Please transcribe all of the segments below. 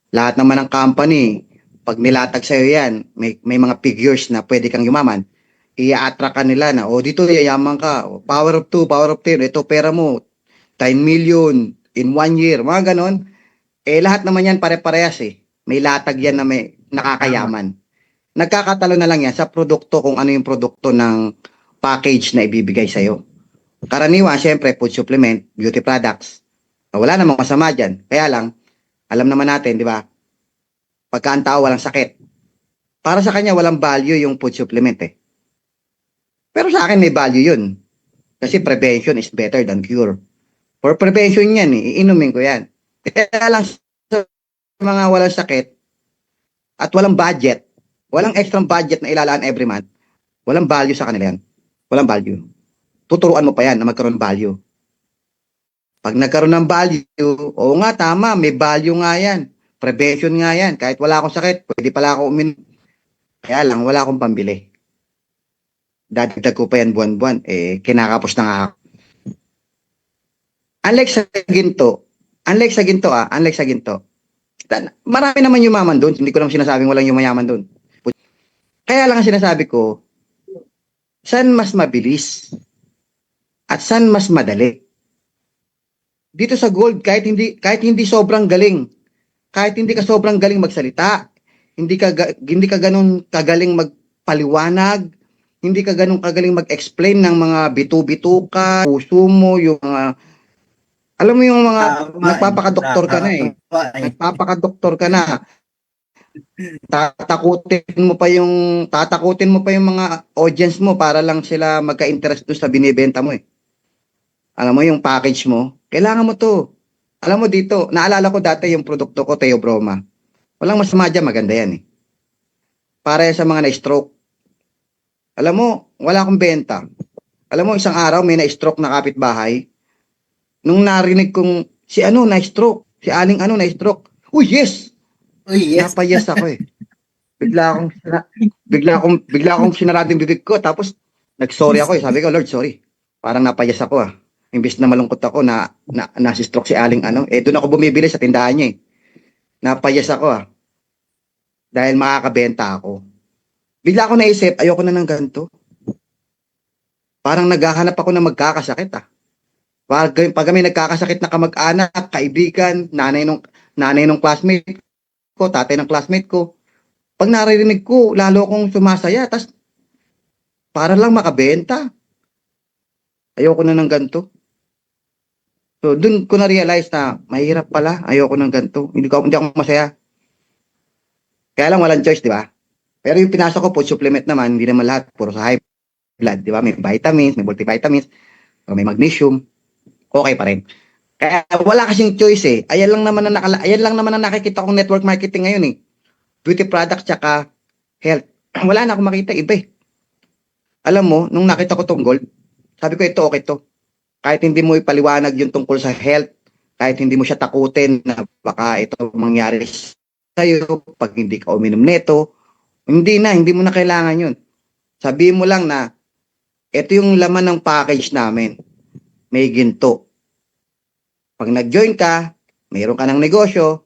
Lahat naman ng company, pag nilatag sa'yo yan, may mga figures na pwede kang yumaman, i-attract ka nila na, oh, dito yayaman ka, oh, power of 2, power of 10, ito pera mo, 10 million in 1 year, mga ganon. Eh, lahat naman yan pare-parehas eh. May latag yan na may Tama. nakakayaman. Nagkakatalo na lang yan sa produkto kung ano yung produkto ng package na ibibigay sa'yo. Karaniwan, syempre, food supplement, beauty products. Wala namang masama dyan. Kaya lang, alam naman natin, di ba? Pagka ang tao walang sakit, para sa kanya walang value yung food supplement eh. Pero sa akin may value yun. Kasi prevention is better than cure. For prevention yan eh, iinumin ko yan. Kaya lang sa mga walang sakit at walang budget, walang extra budget na ilalaan every month, walang value sa kanila yan. Walang value. Tuturuan mo pa yan na magkaroon ng value. Pag nagkaroon ng value, oo nga, tama, may value nga yan. Prevention nga yan. Kahit wala akong sakit, pwede pala ako uminom. Kaya lang, wala akong pambili. Dadagdag ko pa yan buwan-buwan. Eh, kinakapos na nga ako. Unlike sa ginto, marami naman yumaman doon. Hindi ko naman sinasabing walang yumayaman doon. Kaya lang ang sinasabi ko, saan mas mabilis? At saan mas madali? Dito sa gold, kahit hindi sobrang galing, kahit hindi ka sobrang galing magsalita, hindi ka ganun kagaling magpaliwanag, hindi ka ganun kagaling mag-explain ng mga bitu-bituka, puso mo, yung mga, alam mo yung mga Tama eh. nagpapakadoktor ka na eh. Tama eh. Nagpapakadoktor ka na, tatakutin mo pa yung mga audience mo para lang sila magka-interest doon sa binibenta mo eh. Alam mo yung package mo, kailangan mo to. Alam mo dito, naalala ko dati yung produkto ko, Theobroma. Walang masama dyan, maganda yan eh. Para sa mga na-stroke. Alam mo, wala akong benta. Alam mo, isang araw may na-stroke na kapitbahay. Nung narinig kong si ano na-stroke, si Aling ano na-stroke. Uy, yes! Uy, yes. Napayas ako eh. Bigla akong sinaradong bibig ko tapos nag-sorry ako eh. Sabi ko, Lord, sorry. Parang napayas ako ah. Imbis na malungkot ako na nasi-stroke si Aling ano, eh doon ako bumibili sa tindahan niya eh. Napayas ako ah. Dahil makakabenta ako. Bigla ako naisip, ayoko na ng ganito. Parang naghahanap ako ng magkakasakit ah. Pag kami nagkakasakit na kamag-anak, kaibigan, nanay nung classmate ko, tatay ng classmate ko, pag naririnig ko, lalo akong sumasaya. Tas para lang makabenta. Ayoko na ng ganito. So, dun ko na-realize na mahirap pala. Ayoko ng ganito. Hindi ako masaya. Kaya lang walang choice, di ba? Pero yung pinasok ko, food supplement naman, hindi naman lahat. Puro sa high blood, di ba? May vitamins, may multivitamins, may magnesium. Okay pa rin. Kaya wala kasing choice eh. Ayan lang naman ang nakikita kong network marketing ngayon eh. Beauty products tsaka health. Wala na akong makita iba eh. Alam mo, nung nakita ko tong gold, sabi ko ito okay to. Kahit hindi mo ipaliwanag yung tungkol sa health, kahit hindi mo siya takutin na baka ito mangyari sa'yo pag hindi ka uminom nito, hindi mo na kailangan yun. Sabihin mo lang na ito yung laman ng package namin. May ginto. Pag nag-join ka, mayroon ka ng negosyo,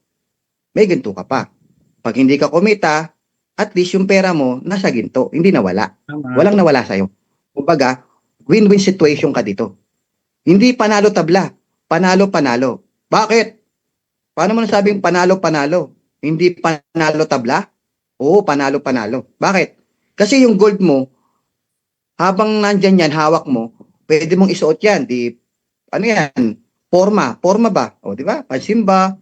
may ginto ka pa. Pag hindi ka kumita, at least yung pera mo nasa ginto, hindi nawala. Tama. Walang nawala sa'yo. Kumbaga, win-win situation ka dito. Hindi panalo-tabla. Panalo-panalo. Bakit? Paano mo nasabing panalo-panalo? Hindi panalo-tabla? Oo, panalo-panalo. Bakit? Kasi yung gold mo, habang nandyan yan, hawak mo, pwede mong isuot yan. Ano yan? Forma. Forma ba? O, di ba? Pansimba.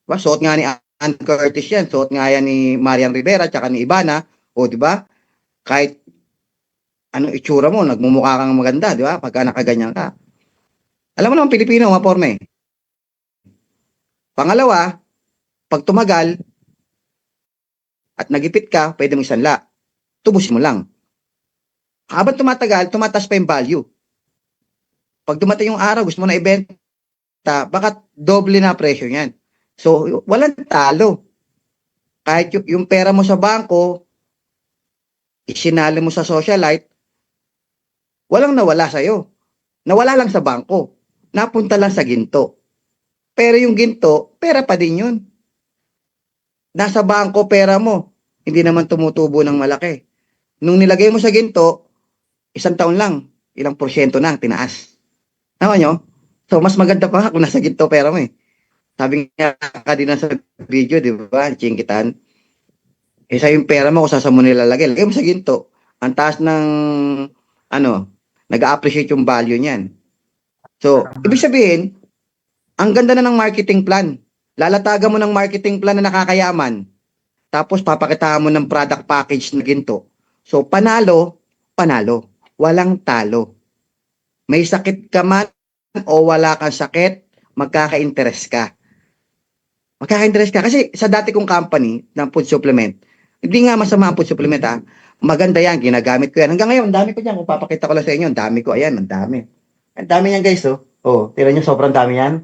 Diba? Suot nga ni Ann Curtis yan. Suot nga yan ni Marian Rivera tsaka ni Ivana. O, di ba? Kahit anong itsura mo, nagmumukha kang maganda, di ba? Pagka nakaganyan ka. Alam mo naman, Pilipino, maporme. Pangalawa, pag tumagal at nagipit ka, pwede mong isanla. Tubusin mo lang. Habang tumatagal, tumatas pa yung value. Pag dumating yung araw, gusto mo na ibenta, baka doble na presyo yan. So, walang talo. Kahit yung pera mo sa bangko, isinali mo sa socialite, walang nawala sa'yo. Nawala lang sa bangko. Napunta lang sa ginto. Pero yung ginto, pera pa din yun. nasa bangko pera mo, hindi naman tumutubo ng malaki. Nung nilagay mo sa ginto, isang taon lang, ilang porsyento na ang tinaas. Tama nyo? So, mas maganda pa nga kung nasa ginto pera mo eh. Sabi nga kanina sa video, di ba, Chinkitan, isa yung pera mo kung saan mo nilalagay. Lagay mo sa ginto. Ang taas ng, ano, nag-appreciate yung value niyan. So, ibig sabihin, ang ganda na ng marketing plan. Lalatagan mo ng marketing plan na nakakayaman. Tapos papakitaan mo ng product package na ginto. So, panalo, panalo. Walang talo. May sakit ka man o wala kang sakit, magkaka-interest ka. Magkaka-interest ka. Kasi sa dati kong company ng food supplement, hindi nga masama ang food supplement ha. Maganda yan, ginagamit ko yan. Hanggang ngayon, ang dami ko yan. Kung papakita ko lang sa inyo, ang dami ko. Ayan, ang dami. Ang dami yan guys, oh. Oh, tira nyo, sobrang dami yan.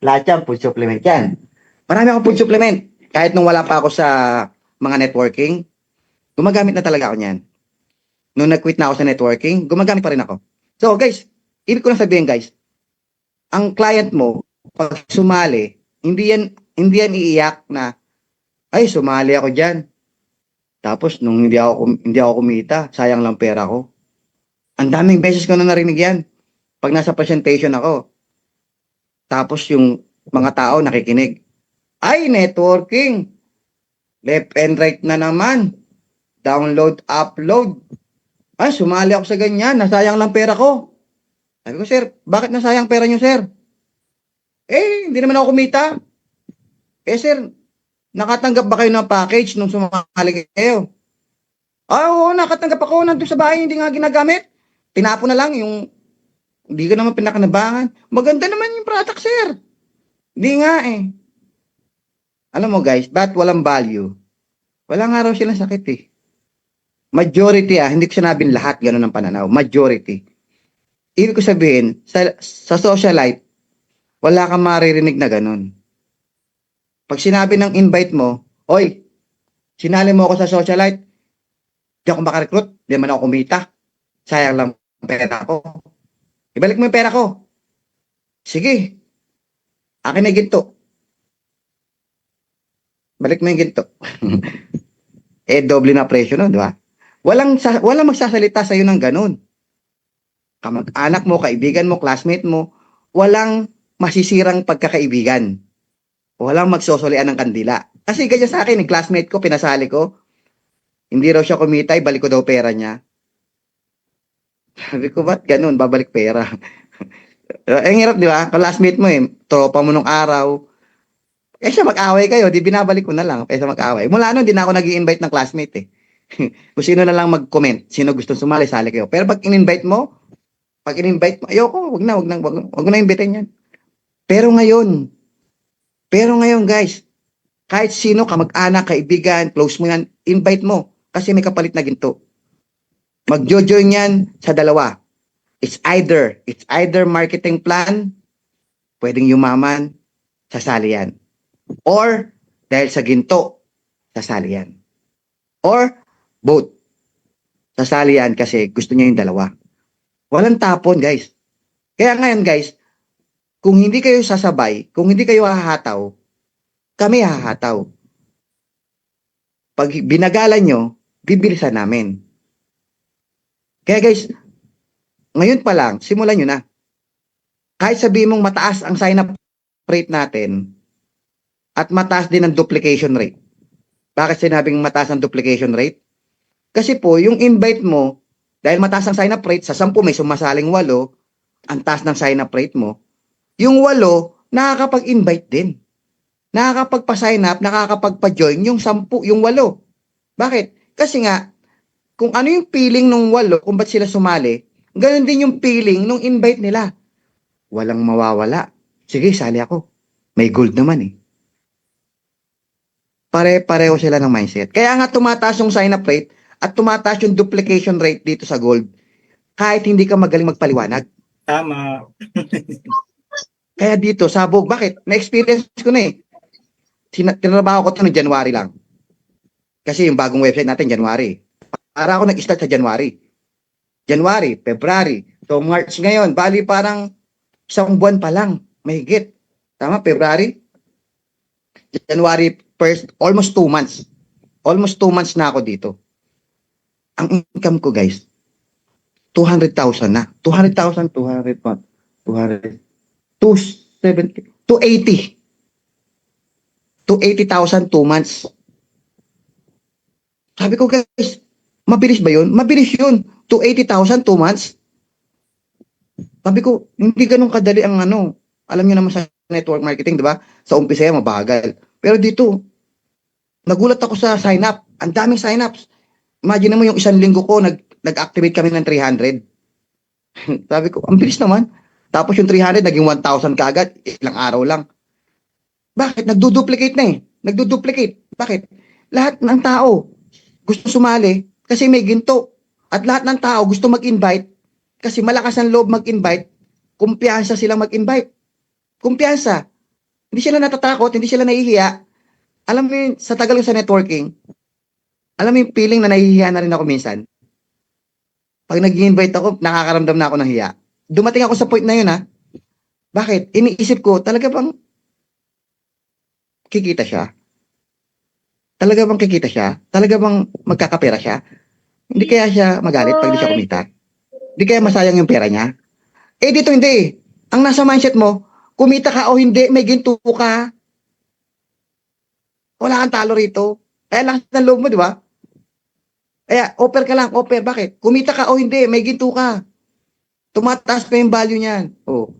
Lahat yan, food supplement yan. Marami akong food supplement. Kahit nung wala pa ako sa mga networking, gumagamit na talaga ako niyan. Nung nag-quit na ako sa networking, gumagamit pa rin ako. So guys, ibig ko lang sabihin guys, ang client mo, pag sumali, hindi yan iiyak na, ay, sumali ako dyan. Tapos, nung hindi ako kumita, sayang lang pera ko. Ang daming beses ko na narinig yan. Pag nasa presentation ako, tapos yung mga tao nakikinig, ay, networking. Left and right na naman. Download, upload. Ay, sumali ako sa ganyan. Nasayang lang pera ko. Sabi ko, sir, bakit nasayang pera nyo, sir? Eh, hindi naman ako kumita. Eh, sir, nakatanggap ba kayo ng package nung sumali kayo? Ah, oo, nakatanggap ako. Nandun sa bahay, hindi nga ginagamit. Tinapo na lang yung hindi ko naman pinakanabangan. Maganda naman yung product, sir. Hindi nga eh. Alam mo guys, ba't walang value? Wala nga raw silang sakit eh. Majority hindi ko sinabing lahat ganun ang pananaw. Majority. Ibig ko sabihin, sa socialite, wala kang maririnig na ganun. Pag sinabi ng invite mo, oy, sinali mo ako sa socialite, di ako makarecruit, di man ako kumita. Sayang lang pera ko. Ibalik mo yung pera ko. Sige. Akin na ginto. Balik mo yung ginto. Eh, doble na presyo no, di ba? Walang magsasalita sa iyo ng ganun. Kamag-anak mo, kaibigan mo, classmate mo, walang masisirang pagkakaibigan. Walang magsosolian ng kandila. Kasi ganyan sa akin, yung classmate ko, pinasali ko, hindi raw siya kumita, ibalik ko daw pera niya. Sabi ko, ba't ganun? Babalik pera. Ang hirap, di ba? Classmate mo tropa mo nung araw. Eh siya mag-away kayo, di binabalik ko na lang kaysa mag-away. Mula noon, di na ako nag-i-invite ng classmate eh. Kung sino na lang mag-comment, sino gusto sumali, sali kayo. Pero pag in-invite mo, ayoko, wag na invitein yan. Pero ngayon guys, kahit sino ka, mag-anak, kaibigan, close mo yan, invite mo. Kasi may kapalit na ginto. Mag-join yan sa dalawa. It's either marketing plan, pwedeng yumaman, sasali yan. Or, dahil sa ginto, sasali yan. Or, both. Sasali yan kasi gusto niya yung dalawa. Walang tapon, guys. Kaya ngayon, guys, kung hindi kayo sasabay, kung hindi kayo hahataw, kami hahataw. Pag binagalan nyo, bibilisan namin. Kaya guys, ngayon pa lang, simulan nyo na. Kahit sabihin mong mataas ang sign-up rate natin, at mataas din ang duplication rate. Bakit sinabing mataas ang duplication rate? Kasi po, yung invite mo, dahil mataas ang sign-up rate, sa 10 may sumasaling 8, ang taas ng sign-up rate mo, yung 8, nakakapag-invite din. Nakakapagpa-sign up, nakakapagpa-join yung 10, yung 8. Bakit? Kasi nga, kung ano yung feeling nung 8, kung ba't sila sumali, ganun din yung feeling nung invite nila. Walang mawawala. Sige, sali ako. May gold naman eh. Pare-pareho sila ng mindset. Kaya nga tumataas yung sign-up rate at tumataas yung duplication rate dito sa gold kahit hindi ka magaling magpaliwanag. Tama. Kaya dito, sabog. Bakit? Na-experience ko na eh. Tinrabaho ko ito noong January lang. Kasi yung bagong website natin, January. Para ako nag-start sa January. January, February. So March ngayon, bali parang isang buwan pa lang. Mahigit. Tama, February? January, almost 2 months. Almost 2 months na ako dito. Ang income ko, guys, 200,000 na. 200,000, 200, 200, 270, 280. 280,000, 2 months. Sabi ko, guys, mabilis ba yun? Mabilis yun. 280,000, 2 months. Sabi ko, hindi ganun kadali ang ano. Alam niyo naman sa network marketing, di ba? Sa umpisa yan, mabagal. Pero dito, nagulat ako sa sign up. Ang daming sign ups. Imagine mo yung isang linggo ko, nag-activate kami ng 300. Sabi ko, ang bilis naman. Tapos yung 300, naging 1,000 kaagad. Ilang araw lang. Bakit? Nagduduplicate na eh. Nagduduplicate. Bakit? Lahat ng tao gusto sumali kasi may ginto. At lahat ng tao gusto mag-invite kasi malakas ang loob mag-invite. Kumpiyansa silang mag-invite. Kumpiyansa. Hindi sila natatakot, hindi sila nahihiya. Alam mo yun, sa tagal ko sa networking, alam mo yung feeling na nahihiya na rin ako minsan. Pag nag-invite ako, nakakaramdam na ako ng hiya. Dumating ako sa point na yun ha. Bakit? Iniisip ko, talaga bang kikita siya? Talaga bang kikita siya? Talaga bang magkakapera siya? Hindi kaya siya magalit pag di siya kumita? Hindi kaya masayang yung pera niya? Eh dito hindi. Ang nasa mindset mo, kumita ka o hindi, may ginto ka. Wala kang talo rito. Kaya lang ng loob mo, di ba? Kaya offer ka lang, offer. Bakit? Kumita ka o hindi, may ginto ka. Tumataas pa yung value niyan. Oh.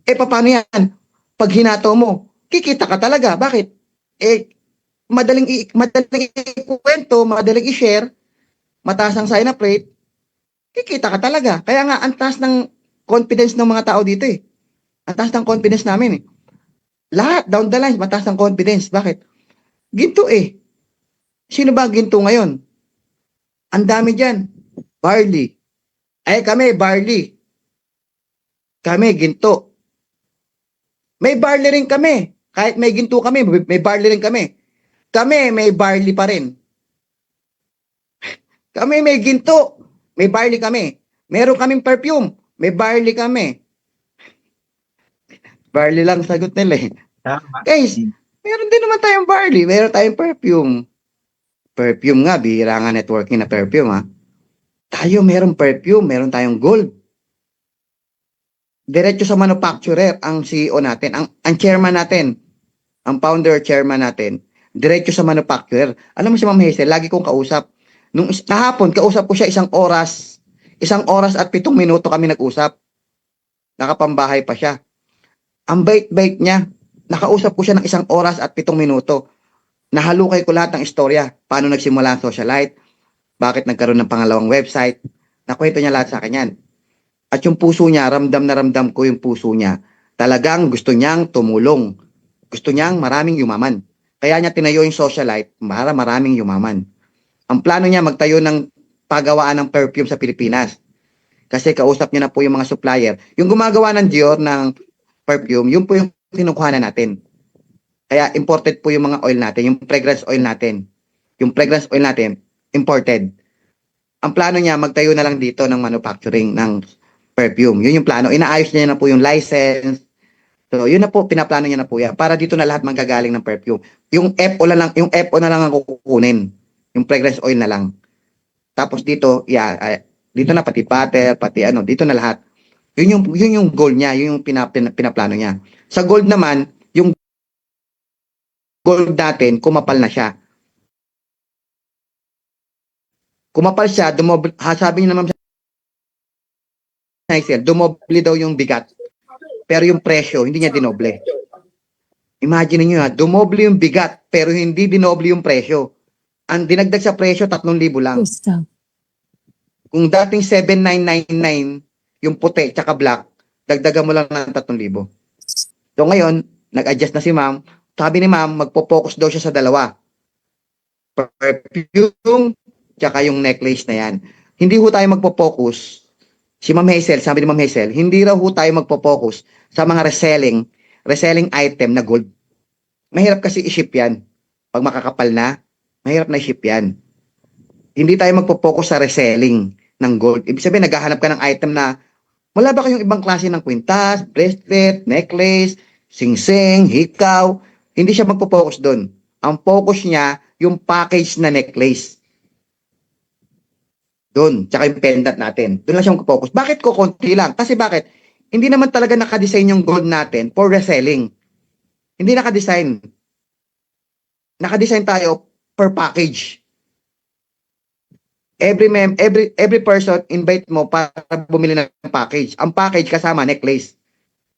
Eh paano yan? Pag hinato mo, kikita ka talaga. Bakit? Eh, madaling ikwento, madaling i-share, mataas ang sign-up rate, kikita ka talaga. Kaya nga, ang taas ng confidence ng mga tao dito eh. Ang taas ng confidence namin eh. Lahat, down the line, mataas ng confidence. Bakit? Ginto eh. Sino ba ginto ngayon? Ang dami dyan. Barley. Eh kami, barley. Kami, ginto. May barley rin kami. Kahit may ginto kami, may barley rin kami. Kami, may barley pa rin. Kami may ginto. May barley kami. Meron kaming perfume. May barley kami. Barley lang sagot nila eh. Tama. Guys, meron din naman tayong barley. Meron tayong perfume. Perfume nga, bihira nga networking na perfume ha. Tayo meron perfume, meron tayong gold. Diretso sa manufacturer ang CEO natin, ang chairman natin, ang founder chairman natin, diretso sa manufacturer. Alam mo si Ma'am Hazel, lagi kong kausap. Nung kahapon, kausap ko siya 1 oras. 1 oras at 7 minuto kami nag-usap. Nakapambahay pa siya. Ang bait-bait niya. Nakausap ko siya ng 1 oras at 7 minuto. Nahalukay ko lahat ng istorya. Paano nagsimula ang socialite? Bakit nagkaroon ng pangalawang website? Nakwento niya lahat sa akin yan. At yung puso niya, ramdam na ramdam ko yung puso niya. Talagang gusto niyang tumulong. Gusto niyang maraming yumaman. Kaya niya tinayo yung socialite para maraming yumaman. Ang plano niya magtayo ng pagawaan ng perfume sa Pilipinas. Kasi kausap niya na po yung mga supplier. Yung gumagawa ng Dior ng perfume, yun po yung kinukuha na natin. Kaya imported po yung mga oil natin, yung fragrance oil natin. Yung fragrance oil natin, imported. Ang plano niya, magtayo na lang dito ng manufacturing ng perfume. Yun yung plano. Inaayos niya na po yung license. So, yun na po, pinaplano niya na po yan. Para dito na lahat manggagaling ng perfume. Yung FO na lang ang kukunin. Yung fragrance oil na lang. Tapos dito, dito na pati butter, pati ano, dito na lahat. Yun yung goal niya, yun yung pinaplano niya. Sa gold naman, yung gold natin, kumapal na siya. Kumapal siya, sabi niya naman dumoble daw yung bigat. Pero yung presyo, hindi niya dinoble. Imagine niyo dumoble yung bigat, pero hindi dinoble yung presyo. Ang dinagdag sa presyo, 3,000 lang. Kung dating 7,999 yung puti tsaka black, dagdagan mo lang ng 3,000. So ngayon, nag-adjust na si ma'am. Sabi ni ma'am, magpo-focus daw siya sa dalawa. Perfume, tsaka yung necklace na yan. Hindi ho tayo magpo-focus. Si Ma'am Hazel, sabi ni Ma'am Hazel, hindi raw ho tayo magpo-focus sa mga reselling item na gold. Mahirap kasi i-ship yan. Pag makakapal na, mahirap na i-ship yan. Hindi tayo magpo-focus sa reselling ng gold. Ibig sabihin, naghahanap ka ng item na wala ba kayong ibang klase ng kwintas, bracelet, necklace, sing-sing, hikaw. Hindi siya magpo-focus doon. Ang focus niya, yung package na necklace. Doon, tsaka yung pendant natin. Doon lang siya focus. Bakit ko konti lang? Kasi bakit? Hindi naman talaga nakadesign yung gold natin for reselling. Hindi nakadesign. Nakadesign tayo per package. Every person invite mo para bumili ng package. Ang package kasama necklace.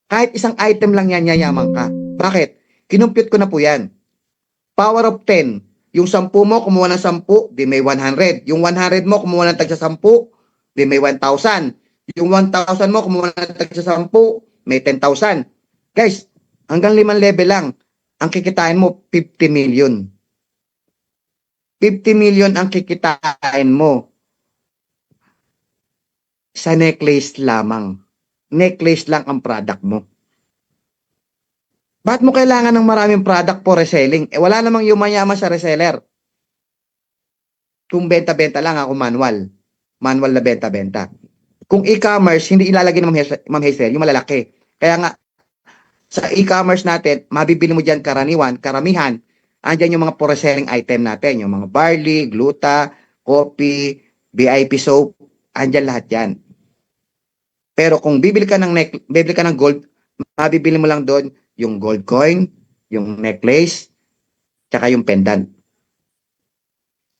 Kahit isang item lang yan, yayaman ka. Bakit? Kinumpute ko na po yan. Power of 10. Yung 10 mo, kumuha ng 10, di may 100. Yung 100 mo, kumuha ng tagsa 10, di may 1,000. Yung 1,000 mo, kumuha ng tagsa 10, may 10,000. Guys, hanggang 5 level lang. Ang kikitain mo, 50 million. 50 million ang kikitain mo sa necklace lamang. Necklace lang ang product mo. Bakit mo kailangan ng maraming product for reselling? Eh, wala namang yumayaman sa reseller. Kung benta-benta lang ako manual. Manual na benta-benta. Kung e-commerce, hindi ilalagay ng Ma'am Hazel, yung malalaki. Kaya nga, sa e-commerce natin, mabibili mo dyan karamihan, andyan yung mga for reselling item natin, yung mga barley, gluta, coffee, VIP soap, andyan lahat yan. Pero kung bibili ka ng gold, mabibili mo lang doon yung gold coin, yung necklace, tsaka yung pendant.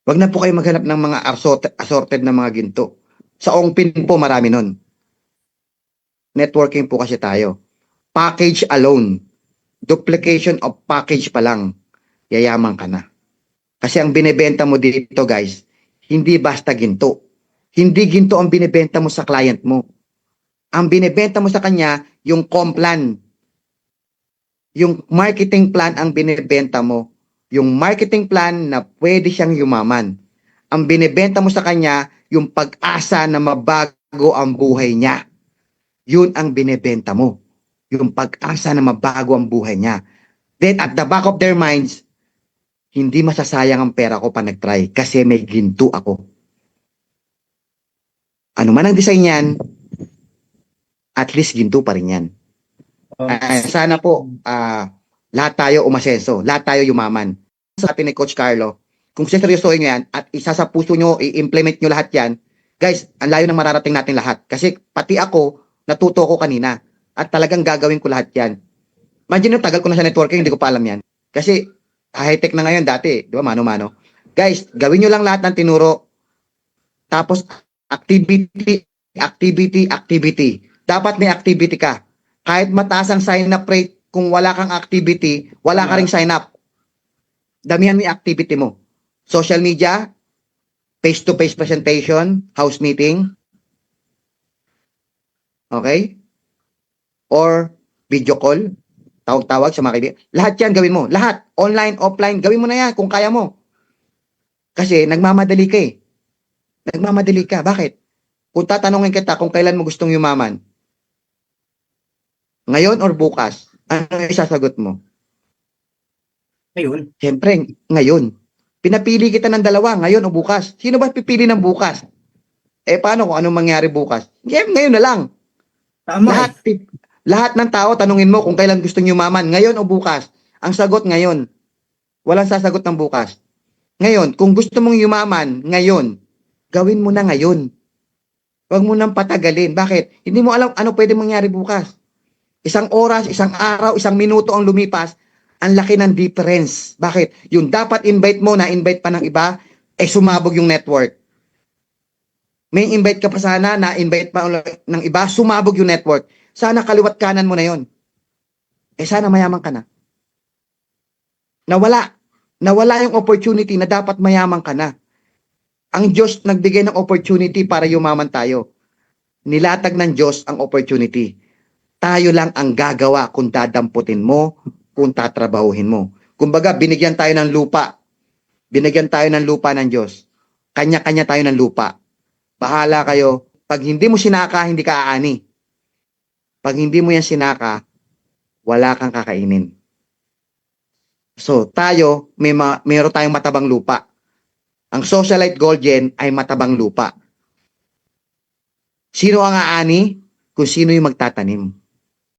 Wag na po kayo maghanap ng mga assorted na mga ginto. Sa Ongpin po marami nun. Networking po kasi tayo. Package alone. Duplication of package pa lang. Yayaman ka na. Kasi ang binebenta mo dito guys, hindi basta ginto. Hindi ginto ang binebenta mo sa client mo. Ang binebenta mo sa kanya, yung complan. Yung marketing plan ang binebenta mo. Yung marketing plan na pwede siyang yumaman. Ang binebenta mo sa kanya, yung pag-asa na mabago ang buhay niya. Yun ang binebenta mo. Yung pag-asa na mabago ang buhay niya. Then at the back of their minds, hindi masasayang ang pera ko pa nag-try kasi may ginto ako. Ano man ang design yan, at least ginto pa rin yan. Sana po lahat tayo umasenso, lahat tayo yumaman. Sa atin ni Coach Carlo, kung seryosohin nyo yan at isa sa puso nyo, i-implement nyo lahat yan, guys, ang layo ng mararating natin lahat. Kasi pati ako, natuto ko kanina at talagang gagawin ko lahat yan. Imagine nyo, tagal ko na sa networking, hindi ko pa alam yan. Kasi high-tech na ngayon dati, di ba, mano-mano. Guys, gawin nyo lang lahat ng tinuro. Tapos, activity. Dapat may activity ka. Kahit mataas ang sign-up rate, kung wala kang activity, wala ka ring sign-up. Damihan mo yung activity mo. Social media, face-to-face presentation, house meeting, okay? Or video call, tawag-tawag sa mga kaibigan. Lahat yan gawin mo. Lahat. Online, offline, gawin mo na yan kung kaya mo. Kasi nagmamadali ka eh. Nagmamadali ka. Bakit? Kung tatanungin kita kung kailan mo gustong yumaman, ngayon or bukas, ano yung isasagot mo? Ngayon. Siyempre, ngayon. Pinapili kita ng dalawa, ngayon o bukas. Sino ba pipili ng bukas? Eh, paano kung anong mangyari bukas? Ngayon na lang. Tama Lahat ng tao, tanungin mo kung kailan gusto niyo yumaman, ngayon o bukas. Ang sagot, ngayon. Walang sasagot ng bukas. Ngayon, kung gusto mong yumaman, ngayon, gawin mo na ngayon. Huwag mo nang patagalin. Bakit? Hindi mo alam ano pwede mangyari bukas. Isang oras, isang araw, isang minuto ang lumipas, ang laki ng difference. Bakit? Yung dapat invite mo, na-invite pa ng iba, eh sumabog yung network. May invite ka pa sana, na-invite pa ng iba, sumabog yung network. Sana kaliwat kanan mo na yon. Eh sana mayaman ka na. Nawala yung opportunity na dapat mayaman ka na. Ang Diyos nagbigay ng opportunity para yumaman tayo. Nilatag ng Diyos ang opportunity. Tayo lang ang gagawa kung dadamputin mo, kung tatrabahuhin mo. Kumbaga, binigyan tayo ng lupa. Binigyan tayo ng lupa ng Diyos. Kanya-kanya tayo ng lupa. Bahala kayo. Pag hindi mo sinaka, hindi ka aani. Pag hindi mo yan sinaka, wala kang kakainin. So, tayo, mayroon tayong matabang lupa. Ang Socialite Golden ay matabang lupa. Sino ang aani? Kung sino yung magtatanim.